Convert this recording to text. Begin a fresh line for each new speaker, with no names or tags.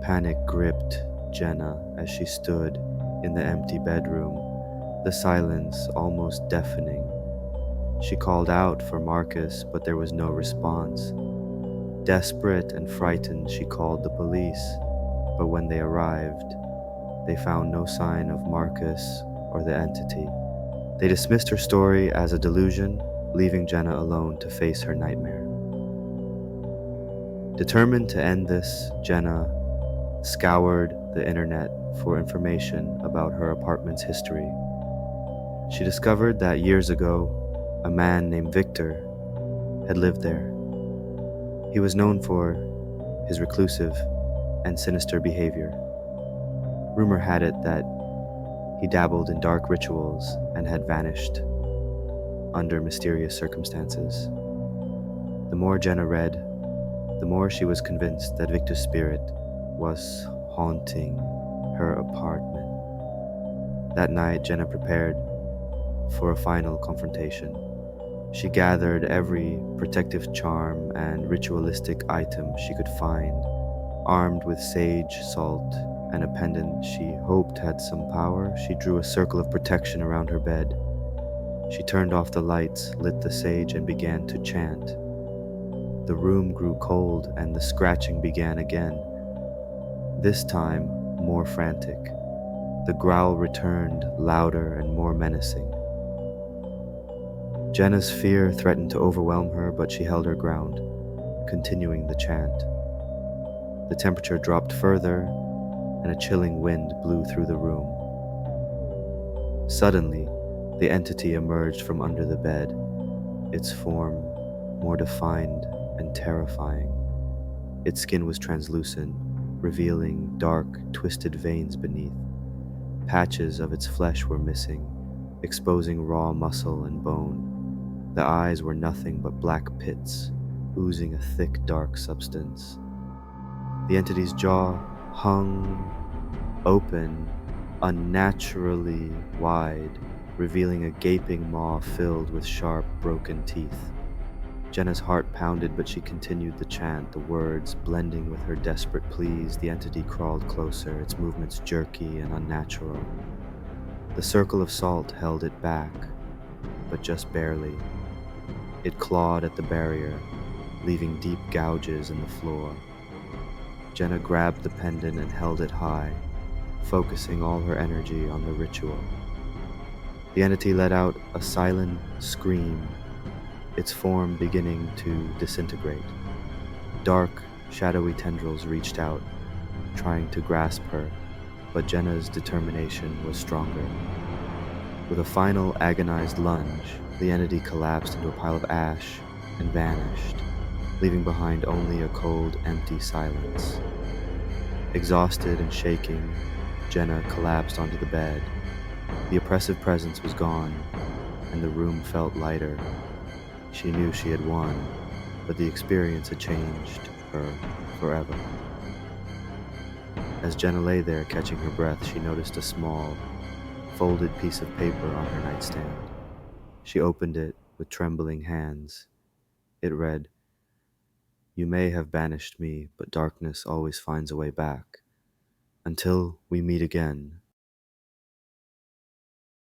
Panic gripped Jenna as she stood in the empty bedroom, the silence almost deafening. She called out for Marcus, but there was no response. Desperate and frightened, she called the police, but when they arrived, they found no sign of Marcus or the entity. They dismissed her story as a delusion, leaving Jenna alone to face her nightmare. Determined to end this, Jenna scoured the internet for information about her apartment's history. She discovered that years ago, a man named Victor had lived there. He was known for his reclusive and sinister behavior. Rumor had it that he dabbled in dark rituals and had vanished under mysterious circumstances. The more Jenna read, the more she was convinced that Victor's spirit was haunting her apartment. That night, Jenna prepared for a final confrontation. She gathered every protective charm and ritualistic item she could find, armed with sage, salt, and a pendant she hoped had some power. She drew a circle of protection around her bed. She turned off the lights, lit the sage, and began to chant. The room grew cold, and the scratching began again, this time more frantic. The growl returned, louder and more menacing. Jenna's fear threatened to overwhelm her, but she held her ground, continuing the chant. The temperature dropped further, and a chilling wind blew through the room. Suddenly, the entity emerged from under the bed, its form more defined and terrifying. Its skin was translucent, revealing dark, twisted veins beneath. Patches of its flesh were missing, exposing raw muscle and bone. The eyes were nothing but black pits, oozing a thick, dark substance. The entity's jaw hung open, unnaturally wide, revealing a gaping maw filled with sharp, broken teeth. Jenna's heart pounded, but she continued the chant, the words blending with her desperate pleas. The entity crawled closer, its movements jerky and unnatural. The circle of salt held it back, but just barely. It clawed at the barrier, leaving deep gouges in the floor. Jenna grabbed the pendant and held it high, focusing all her energy on the ritual. The entity let out a silent scream, its form beginning to disintegrate. Dark, shadowy tendrils reached out, trying to grasp her, but Jenna's determination was stronger. With a final agonized lunge, the entity collapsed into a pile of ash and vanished, leaving behind only a cold, empty silence. Exhausted and shaking, Jenna collapsed onto the bed. The oppressive presence was gone, and the room felt lighter. She knew she had won, but the experience had changed her forever. As Jenna lay there catching her breath, she noticed a small, folded piece of paper on her nightstand. She opened it with trembling hands. It read, "You may have banished me, but darkness always finds a way back. Until we meet again,